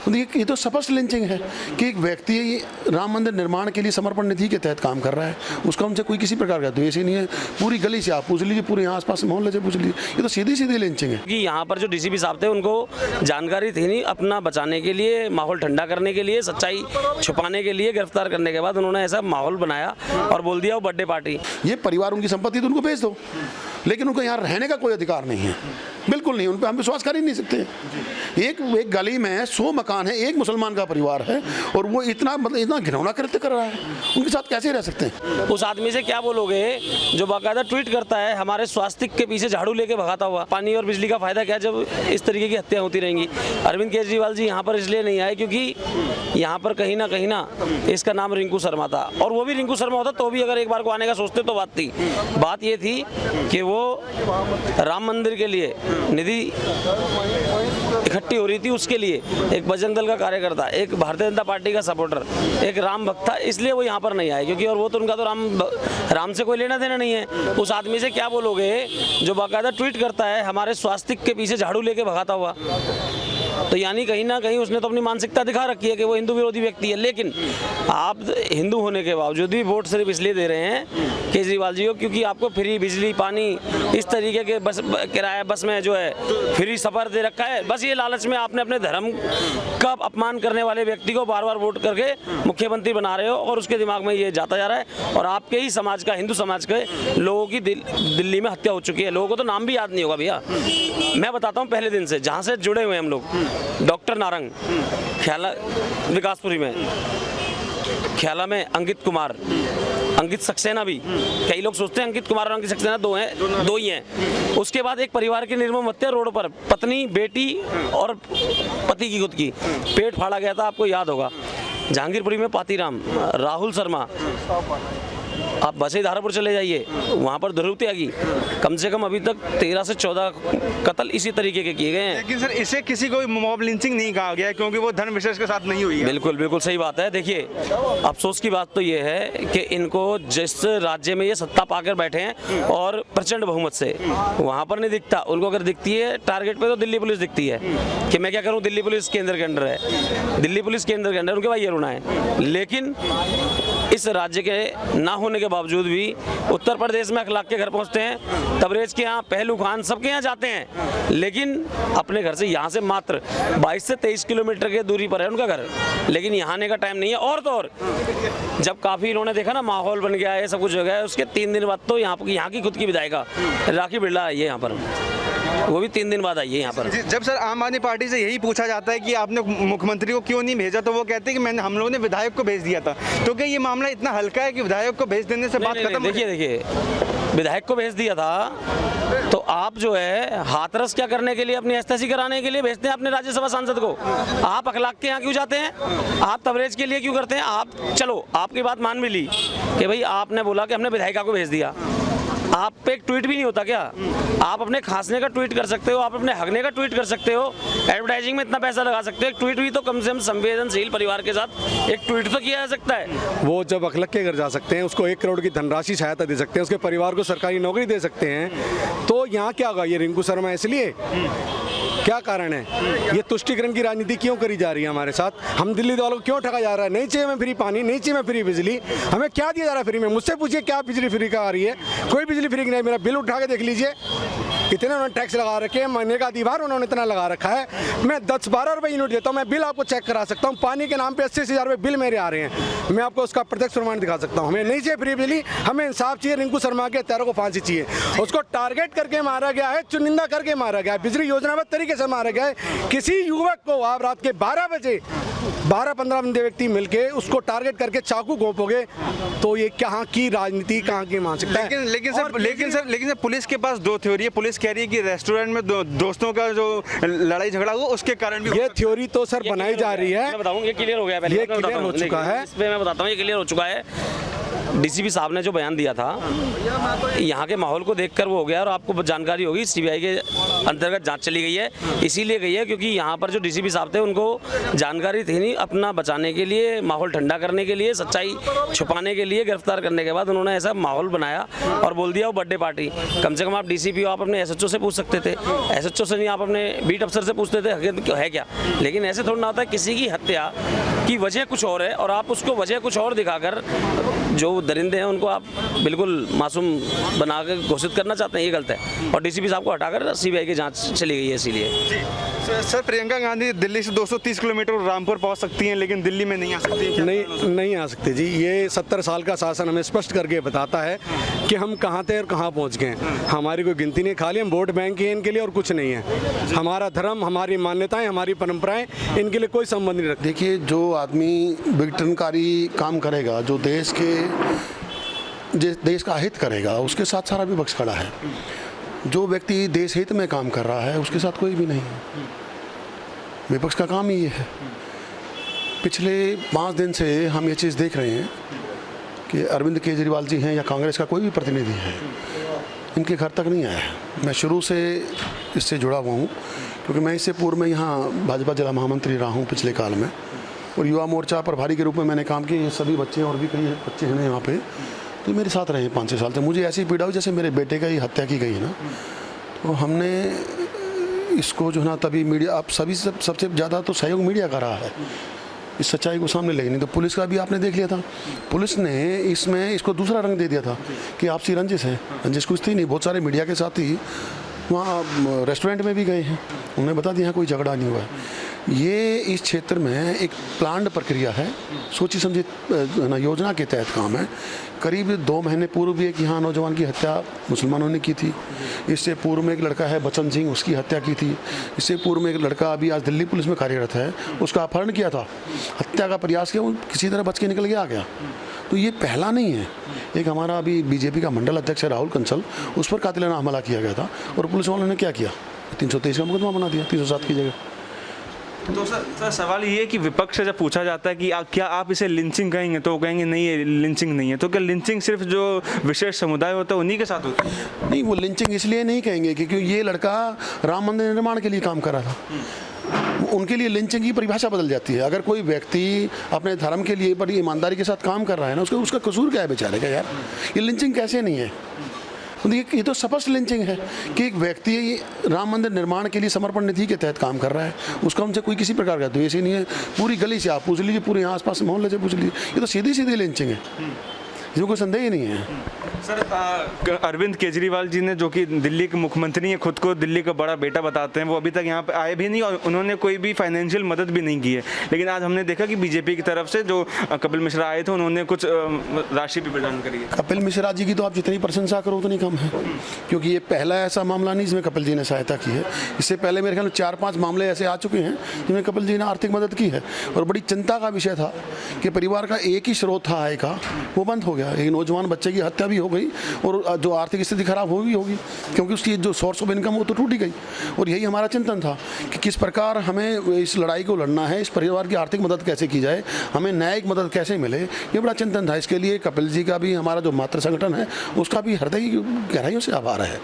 ये तो स्पष्ट लिंचिंग है कि एक व्यक्ति राम मंदिर निर्माण के लिए समर्पण निधि के तहत काम कर रहा है, उसका उनसे कोई किसी प्रकार का द्वेष ही नहीं है। पूरी गली से आप पूछ लीजिए, पूरे यहाँ आसपास मोहल्ले से पूछ लीजिए, ये तो सीधी सीधी लिंचिंग है। कि यहाँ पर जो डीसीपी साहब थे उनको जानकारी थी नहीं, अपना बचाने के लिए, माहौल ठंडा करने के लिए, सच्चाई छुपाने के लिए गिरफ्तार करने के बाद उन्होंने ऐसा माहौल बनाया और बोल दिया वो बर्थडे पार्टी। ये परिवारों की संपत्ति तो उनको बेच दो, लेकिन उनको यहाँ रहने का कोई अधिकार नहीं है, बिल्कुल नहीं। उन पर हम विश्वास कर ही नहीं सकते। एक गली में 100 मकान है, एक मुसलमान का परिवार है और वो इतना घिनौना कृत्य कर रहा है, उनके साथ कैसे रह सकते हैं? उस आदमी से क्या बोलोगे जो बाकायदा ट्वीट करता है हमारे स्वास्थ्य के पीछे झाड़ू लेके भगाता हुआ, पानी और बिजली का फायदा क्या जब इस तरीके की हत्या होती रहेंगी। अरविंद केजरीवाल जी यहाँ पर इसलिए नहीं आए क्योंकि यहाँ पर कहीं ना इसका नाम रिंकू शर्मा था, और वो भी रिंकू शर्मा होता तो भी अगर एक बार को आने का सोचते तो बात थी। बात ये थी कि वो राम मंदिर के लिए निधि इकट्ठी हो रही थी, उसके लिए एक बजरंग दल का कार्यकर्ता, एक भारतीय जनता पार्टी का सपोर्टर, एक राम भक्त था, इसलिए वो यहाँ पर नहीं आए। क्योंकि और वो तो उनका तो राम से कोई लेना देना नहीं है। उस आदमी से क्या बोलोगे जो बाकायदा ट्वीट करता है हमारे स्वास्थ्य के पीछे झाड़ू लेके भगाता हुआ, तो यानी कहीं ना कहीं उसने तो अपनी मानसिकता दिखा रखी है कि वो हिंदू विरोधी व्यक्ति है। लेकिन आप हिंदू होने के बावजूद भी वोट सिर्फ इसलिए दे रहे हैं केजरीवाल जी को क्योंकि आपको फ्री बिजली पानी इस तरीके के बस किराया बस में जो है फ्री सफर दे रखा है। बस ये लालच में आपने अपने धर्म का अपमान करने वाले व्यक्ति को बार बार वोट करके मुख्यमंत्री बना रहे हो और उसके दिमाग में ये जाता जा रहा है। और आपके ही समाज का, हिंदू समाज के लोगों की दिल्ली में हत्या हो चुकी है। लोगों को तो नाम भी याद नहीं होगा भैया। मैं बताता हूँ पहले दिन से जहाँ से जुड़े हुए हम लोग, डॉक्टर नारंग ख्याला विकासपुरी में, ख्याला में अंकित कुमार, अंकित सक्सेना भी, कई लोग सोचते हैं अंकित कुमार और अंकित सक्सेना दो ही हैं। उसके बाद एक परिवार की निर्मम हत्या रोड पर, पत्नी बेटी और पति की खुद की पेट फाड़ा गया था, आपको याद होगा। जहांगीरपुरी में पातीराम, राहुल शर्मा, आप बसे धारापुर चले जाइए, वहाँ पर ध्रुव त्यागी, कम से कम अभी तक 13 से 14 कत्ल इसी तरीके के किए गए हैं। लेकिन सर इसे किसी को मॉब लिंचिंग नहीं कहा गया क्योंकि वो धर्म विशेष के साथ नहीं हुई है। बिल्कुल बिल्कुल सही बात है। देखिए अफसोस की बात तो ये है कि इनको जिस राज्य में ये सत्ता पाकर बैठे हैं और प्रचंड बहुमत से, वहाँ पर नहीं दिखता। उनको अगर दिखती है टारगेट पे तो दिल्ली पुलिस दिखती है कि मैं क्या करूँ, दिल्ली पुलिस केंद्र के अंडर है, दिल्ली पुलिस केंद्र के अंडर उनके भाई ये रोना है। लेकिन इस राज्य के ना होने के बावजूद भी उत्तर प्रदेश में अखलाक के घर पहुंचते हैं, तबरेज के यहाँ, पहलू खान, सबके यहाँ जाते हैं, लेकिन अपने घर से यहाँ से मात्र 22 से 23 किलोमीटर की दूरी पर है उनका घर, लेकिन यहाँ आने का टाइम नहीं है। और तो और जब काफ़ी इन्होंने देखा ना माहौल बन गया है, सब कुछ हो गया है, उसके 3 दिन बाद तो यहाँ की खुद की विधायिका राखी बिरला आई है यहाँ पर, वो भी 3 दिन बाद आई है यहाँ पर। जब सर आम आदमी पार्टी से यही पूछा जाता है कि आपने मुख्यमंत्री को क्यों नहीं भेजा, तो वो कहते हैं कि हम लोगों ने विधायक को भेज दिया था। तो क्या ये मामला इतना हल्का है कि विधायक को भेज देने से बात खत्म? देखिए विधायक को भेज दिया था तो आप जो है हाथरस क्या करने के लिए, अपनी एस्तेसी कराने के लिए भेजते हैं अपने राज्यसभा सांसद को। आप अखलाक के यहाँ क्यों जाते हैं, आप तबरेज के लिए क्यों करते हैं? आप चलो आपकी बात मान भी ली कि भाई आपने बोला कि हमने विधायिका को भेज दिया, आप पे एक ट्वीट भी नहीं होता क्या? आप अपने खांसने का ट्वीट कर सकते हो, आप अपने हगने का ट्वीट कर सकते हो, एडवर्टाइजिंग में इतना पैसा लगा सकते हो, एक ट्वीट भी तो कम से कम संवेदनशील परिवार के साथ एक ट्वीट तो किया जा सकता है। वो जब अखलक के घर जा सकते हैं, उसको 1 करोड़ की धनराशि सहायता दे सकते हैं, उसके परिवार को सरकारी नौकरी दे सकते हैं, तो यहाँ क्या होगा? ये रिंकू शर्मा इसलिए क्या कारण है? ये तुष्टिकरण की राजनीति क्यों करी जा रही है हमारे साथ? हम दिल्ली वालों को क्यों ठगा जा रहा है? नहीं चाहिए हमें फ्री पानी, नहीं चाहिए हमें फ्री बिजली, हमें क्या दिया जा रहा है फ्री में? मुझसे पूछिए क्या बिजली फ्री का आ रही है? कोई बिजली फ्री नहीं। मेरा बिल उठा के देख लीजिए, इतने उन्होंने टैक्स लगा रखे हैं, महीने का अधिभार उन्होंने इतना लगा रखा है। मैं 10-12 रुपये यूनिट देता हूँ, मैं बिल आपको चेक करा सकता हूँ। पानी के नाम पे 80-80 हज़ार रुपये बिल मेरे आ रहे हैं, मैं आपको उसका प्रत्यक्ष प्रमाण दिखा सकता हूँ। हमें नहीं चाहिए फ्री बिजली, हमें इंसाफ चाहिए। रिंकू शर्मा के हत्यारों को फांसी चाहिए। उसको टारगेट करके मारा गया है, चुनिंदा करके मारा गया है, बिजली योजनाबद्ध तरीके से मारा गया है। किसी युवक को आप रात के 12 बजे 12-15 बंदे व्यक्ति मिलके उसको टारगेट करके चाकू घोंपोगे तो ये कहाँ की राजनीति, कहाँ की मानसिकता है? लेकिन सर पुलिस के पास 2 थ्योरी है। पुलिस कह रही है कि रेस्टोरेंट में दोस्तों का जो लड़ाई झगड़ा हुआ उसके कारण भी ये थ्योरी तो सर बनाई जा रही है। मैं बताऊं ये क्लियर हो गया, पहले ये क्लियर हो चुका है। इस पे मैं बताता हूँ ये क्लियर हो चुका है। डीसीपी साहब ने जो बयान दिया था, यहाँ के माहौल को देखकर वो हो गया, और आपको जानकारी होगी सीबीआई के अंतर्गत जांच चली गई है। इसीलिए गई है क्योंकि यहाँ पर जो डीसीपी साहब थे उनको जानकारी थी नहीं, अपना बचाने के लिए, माहौल ठंडा करने के लिए, सच्चाई छुपाने के लिए गिरफ्तार करने के बाद उन्होंने ऐसा माहौल बनाया और बोल दिया वो बर्थडे पार्टी। कम से कम आप डीसीपी हो, आप अपने एसएचओ से पूछ सकते थे, एसएचओ से नहीं आप अपने बीट अफसर से पूछते थे हकीकत है क्या। लेकिन ऐसे थोड़ा ना होता है, किसी की हत्या की वजह कुछ और है और आप उसको वजह कुछ और दिखाकर जो दरिंदे हैं उनको आप बिल्कुल मासूम बना के घोषित करना चाहते हैं, ये गलत है। और डीसीपी साहब को हटाकर सीबीआई की जांच चली गई है इसीलिए। सर प्रियंका गांधी दिल्ली से 230 किलोमीटर रामपुर पहुंच सकती हैं लेकिन दिल्ली में नहीं आ सकती। नहीं आ सकते जी। ये 70 साल का शासन हमें स्पष्ट करके बताता है कि हम कहाँ थे और कहाँ पहुँच गए। हमारी कोई गिनती नहीं, खाली हम वोट बैंक ही हैं इनके लिए और कुछ नहीं है। हमारा धर्म, हमारी मान्यताएं, हमारी परंपराएं इनके लिए कोई संबंध नहीं रखती। देखिए, जो आदमी विघटनकारी काम करेगा, जो देश का हित करेगा, उसके साथ सारा विपक्ष खड़ा है। जो व्यक्ति देश हित में काम कर रहा है उसके साथ कोई भी नहीं है। विपक्ष का काम ही ये है। पिछले 5 दिन से हम ये चीज़ देख रहे हैं कि अरविंद केजरीवाल जी हैं या कांग्रेस का कोई भी प्रतिनिधि है, इनके घर तक नहीं आया है। मैं शुरू से इससे जुड़ा हुआ हूँ क्योंकि मैं इससे पूर्व में यहाँ भाजपा जिला महामंत्री रहा हूँ पिछले काल में, और युवा मोर्चा प्रभारी के रूप में मैंने काम किया। ये सभी बच्चे और भी कई बच्चे हैं यहाँ पे, तो मेरे साथ रहे 5-6 साल से। मुझे ऐसी पीड़ा हुई जैसे मेरे बेटे का ही हत्या की गई है ना। तो हमने इसको जो है ना, तभी मीडिया, आप सभी सबसे ज़्यादा तो सहयोग मीडिया का रहा है इस सच्चाई को सामने लेके। नहीं तो पुलिस का भी आपने देख लिया था, पुलिस ने इसको दूसरा रंग दे दिया था कि आपसी रंजिश है। रंजिश कुछ थी नहीं। बहुत सारे मीडिया के साथ ही वहाँ रेस्टोरेंट में भी गए हैं, उन्होंने बता दिया कोई झगड़ा नहीं हुआ है। ये इस क्षेत्र में एक प्लान्ड प्रक्रिया है, सोची समझी योजना के तहत काम है। करीब 2 महीने पूर्व भी एक यहाँ नौजवान की हत्या मुसलमानों ने की थी। इससे पूर्व में एक लड़का है बचन सिंह, उसकी हत्या की थी। इससे पूर्व में एक लड़का अभी आज दिल्ली पुलिस में कार्यरत है, उसका अपहरण किया था, हत्या का प्रयास किया, वो किसी तरह बच के निकल के आ गया। तो ये पहला नहीं है। एक हमारा अभी बीजेपी का मंडल अध्यक्ष है राहुल कंसल, उस पर कातिलाना हमला किया गया था और पुलिस वालों ने क्या किया, 323 का मुकदमा बना दिया 307 की जगह। तो सर सवाल ये है कि विपक्ष से जब पूछा जाता है कि क्या आप इसे लिंचिंग कहेंगे, तो कहेंगे नहीं ये लिंचिंग नहीं है। तो क्या लिंचिंग सिर्फ जो विशेष समुदाय होता है उन्हीं के साथ होती है? नहीं, वो लिंचिंग इसलिए नहीं कहेंगे क्योंकि ये लड़का राम मंदिर निर्माण के लिए काम कर रहा था। उनके लिए लिंचिंग की परिभाषा बदल जाती है। अगर कोई व्यक्ति अपने धर्म के लिए बड़ी ईमानदारी के साथ काम कर रहा है ना, उसका कसूर क्या है बेचारे का यार? ये लिंचिंग कैसे नहीं है? ये तो स्पष्ट लिंचिंग है कि एक व्यक्ति राम मंदिर निर्माण के लिए समर्पण निधि के तहत काम कर रहा है, उसका उनसे कोई किसी प्रकार का द्वेष ही नहीं है। पूरी गली से आप पूछ लीजिए, पूरे यहाँ आसपास मोहल्ले से पूछ लीजिए, ये तो सीधी सीधी लिंचिंग है, इसमें कोई संदेह ही नहीं है। सर अरविंद केजरीवाल जी ने, जो कि दिल्ली के मुख्यमंत्री हैं, खुद को दिल्ली का बड़ा बेटा बताते हैं, वो अभी तक यहाँ पे आए भी नहीं और उन्होंने कोई भी फाइनेंशियल मदद भी नहीं की है। लेकिन आज हमने देखा कि बीजेपी की तरफ से जो कपिल मिश्रा आए थे उन्होंने कुछ राशि भी प्रदान करी है। कपिल मिश्रा जी की तो आप जितनी प्रशंसा करो उतनी कम है, क्योंकि ये पहला ऐसा मामला नहीं जिसमें कपिल जी ने सहायता की है। इससे पहले मेरे ख्याल में 4-5 मामले ऐसे आ चुके हैं जिनमें कपिल जी ने आर्थिक मदद की है। और बड़ी चिंता का विषय था कि परिवार का एक ही स्रोत था आय का, वो बंद हो गया। एक नौजवान बच्चे की हत्या भी हो गई और जो आर्थिक स्थिति खराब होगी क्योंकि उसकी जो सोर्स ऑफ इनकम वो तो टूट ही गई। और यही हमारा चिंतन था कि किस प्रकार हमें इस लड़ाई को लड़ना है, इस परिवार की आर्थिक मदद कैसे की जाए, हमें न्यायिक मदद कैसे मिले, ये बड़ा चिंतन था। इसके लिए कपिल जी का भी, हमारा जो मातृ संगठन है उसका भी हृदय की गहराइयों से आभार है।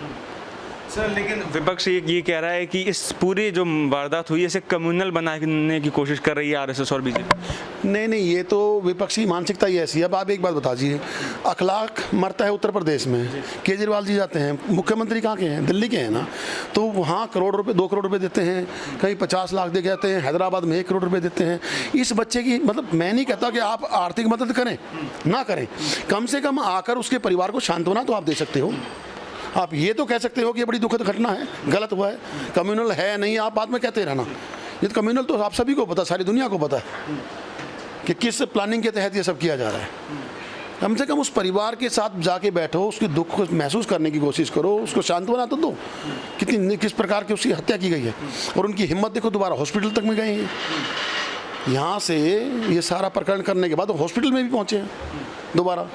सर लेकिन विपक्ष ये कह रहा है कि इस पूरी जो वारदात हुई इसे कम्युनल बनाने की कोशिश कर रही है आरएसएस और बीजेपी। नहीं, ये तो विपक्षी मानसिकता ही ऐसी है। अब आप एक बात बताइए, अखलाक मरता है उत्तर प्रदेश में, केजरीवाल जी जाते हैं, मुख्यमंत्री कहाँ के हैं? दिल्ली के हैं ना, तो वहाँ करोड़ रुपए 2 करोड़ रुपए देते हैं, कहीं 50 लाख दे जाते हैं, हैदराबाद में 1 करोड़ रुपए देते हैं। इस बच्चे की मतलब मैं नहीं कहता कि आप आर्थिक मदद करें ना करें, कम से कम आकर उसके परिवार को सांत्वना तो आप दे सकते हो। आप ये तो कह सकते हो कि ये बड़ी दुखद घटना है, गलत हुआ है, कम्युनल है नहीं, आप बाद में कहते रहना। ये तो कम्युनल तो आप सभी को पता, सारी दुनिया को पता है कि किस प्लानिंग के तहत ये सब किया जा रहा है। कम से कम उस परिवार के साथ जाके बैठो, उसके दुख को महसूस करने की कोशिश करो, उसको सांत्वना तो दो किस प्रकार की उसकी हत्या की गई है। और उनकी हिम्मत देखो, दोबारा हॉस्पिटल तक में गए हैं। यहाँ से ये सारा प्रकरण करने के बाद हॉस्पिटल में भी पहुँचे हैं दोबारा।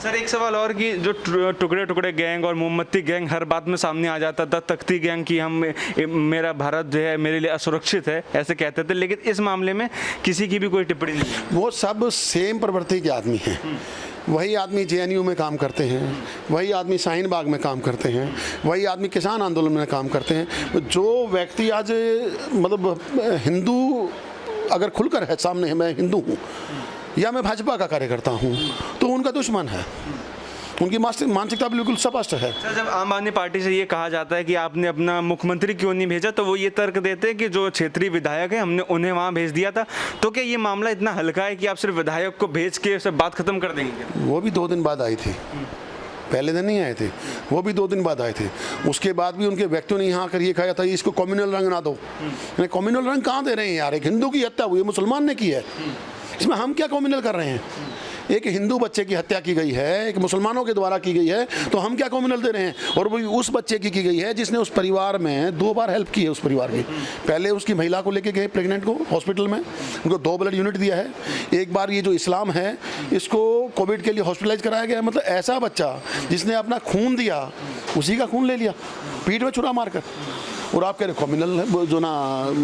सर एक सवाल और कि जो टुकड़े टुकड़े गैंग और मोमबत्ती गैंग हर बात में सामने आ जाता था, तख्ती गैंग की मेरा भारत जो है मेरे लिए असुरक्षित है ऐसे कहते थे, लेकिन इस मामले में किसी की भी कोई टिप्पणी नहीं है। वो सब सेम प्रवृत्ति के आदमी हैं। वही आदमी JNU में काम करते हैं, वही आदमी शाहीन बाग में काम करते हैं, वही आदमी किसान आंदोलन में काम करते हैं। जो व्यक्ति आज मतलब हिंदू अगर खुलकर है सामने है, मैं हिंदू हूँ या मैं भाजपा का कार्यकर्ता हूँ, तो उनका दुश्मन है। उनकी मानसिकता बिल्कुल स्पष्ट है। सर, जब आम आदमी पार्टी से ये कहा जाता है कि आपने अपना मुख्यमंत्री क्यों नहीं भेजा, तो वो ये तर्क देते हैं कि जो क्षेत्रीय विधायक है हमने उन्हें वहाँ भेज दिया था। तो क्या ये मामला इतना हल्का है कि आप सिर्फ विधायक को भेज के सब बात खत्म कर देंगे? वो भी 2 दिन बाद आई थी, पहले दिन नहीं आए थे, वो भी 2 दिन बाद आए थे। उसके बाद भी उनके व्यक्तियों ने यहाँ आकर ये कहा था इसको कम्युनल रंग ना दो। कम्युनल रंग कहाँ दे रहे हैं यार? एक हिंदू की हत्या हुई है, मुसलमान ने की है, इसमें हम क्या कम्युनल कर रहे हैं? एक हिंदू बच्चे की हत्या की गई है, एक मुसलमानों के द्वारा की गई है, तो हम क्या कम्युनल दे रहे हैं? और वो उस बच्चे की गई है जिसने उस परिवार में 2 बार हेल्प की है। उस परिवार की पहले उसकी महिला को लेके गए प्रेग्नेंट को हॉस्पिटल में, उनको 2 ब्लड यूनिट दिया है। एक बार ये जो इस्लाम है इसको कोविड के लिए हॉस्पिटलाइज कराया गया। मतलब ऐसा बच्चा जिसने अपना खून दिया, उसी का खून ले लिया पीठ में छुरा मारकर, और आप कह रहे कम्युनल जो ना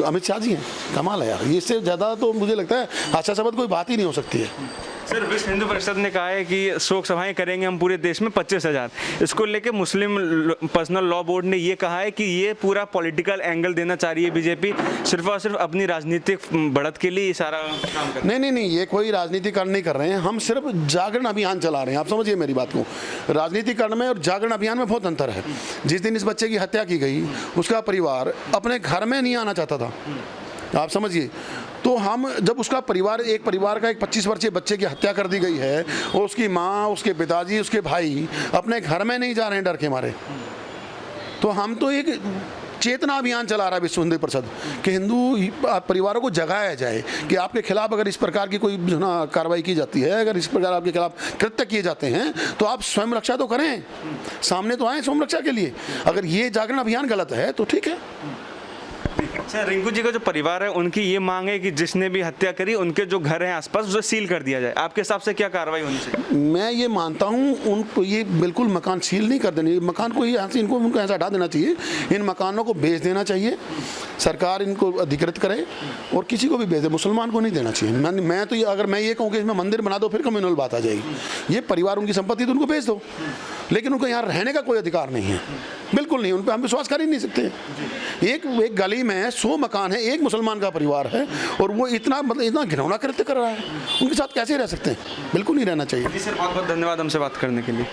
अमित शाह जी हैं। कमाल है यार, इससे ज़्यादा तो मुझे लगता है हास्यास्पद कोई बात ही नहीं हो सकती है। सर, विश्व हिंदू परिषद ने कहा है कि शोक सभाएं करेंगे हम पूरे देश में 25,000। इसको लेके मुस्लिम पर्सनल लॉ बोर्ड ने ये कहा है कि ये पूरा पॉलिटिकल एंगल देना चाह रही है बीजेपी, सिर्फ और सिर्फ अपनी राजनीतिक बढ़त के लिए ये सारा काम कर रही है। नहीं, ये कोई राजनीतिकरण नहीं कर रहे हैं, हम सिर्फ जागरण अभियान चला रहे हैं। आप समझिए मेरी बात को, राजनीतिकरण में और जागरण अभियान में बहुत अंतर है। जिस दिन इस बच्चे की हत्या की गई, उसका परिवार अपने घर में नहीं आना चाहता था, आप समझिए। तो हम जब उसका परिवार, एक परिवार का एक 25 वर्षीय बच्चे की हत्या कर दी गई है, और उसकी माँ, उसके पिताजी, उसके भाई अपने घर में नहीं जा रहे हैं डर के मारे, तो हम तो एक चेतना अभियान चला रहा है विश्व हिंदू परिषद कि हिंदू परिवारों को जगाया जाए कि आपके खिलाफ अगर इस प्रकार की कोई जो ना कार्रवाई की जाती है, अगर इस प्रकार आपके खिलाफ कृत्य किए जाते हैं, तो आप स्वयं रक्षा तो करें, सामने तो आए स्वयं रक्षा के लिए। अगर ये जागरण अभियान गलत है तो ठीक है। अच्छा, रिंकू जी का जो परिवार है उनकी ये मांग है कि जिसने भी हत्या करी उनके जो घर हैं आसपास उसे सील कर दिया जाए। आपके हिसाब से क्या कार्रवाई होनी चाहिए? मैं ये मानता हूँ उनको ये बिल्कुल मकान सील नहीं कर देने, मकान को यहाँ से उनको ऐसा हटा देना चाहिए, इन मकानों को बेच देना चाहिए, सरकार इनको अधिकृत करे और किसी को भी बेच दे, मुसलमान को नहीं देना चाहिए। मैं तो ये, अगर मैं ये कहूँ कि इसमें मंदिर बना दो, फिर कम्युनल बात आ जाएगी। ये परिवार उनकी संपत्ति तो उनको बेच दो, लेकिन उनको यहाँ रहने का कोई अधिकार नहीं है, बिल्कुल नहीं। उन पर हम विश्वास कर ही नहीं सकते। एक गली में 100 मकान है, एक मुसलमान का परिवार है, और वो इतना मतलब इतना घिनौना कृत्य कर रहा है, उनके साथ कैसे रह सकते हैं? बिल्कुल नहीं रहना चाहिए। जी सर, बहुत बहुत धन्यवाद हमसे बात करने के लिए।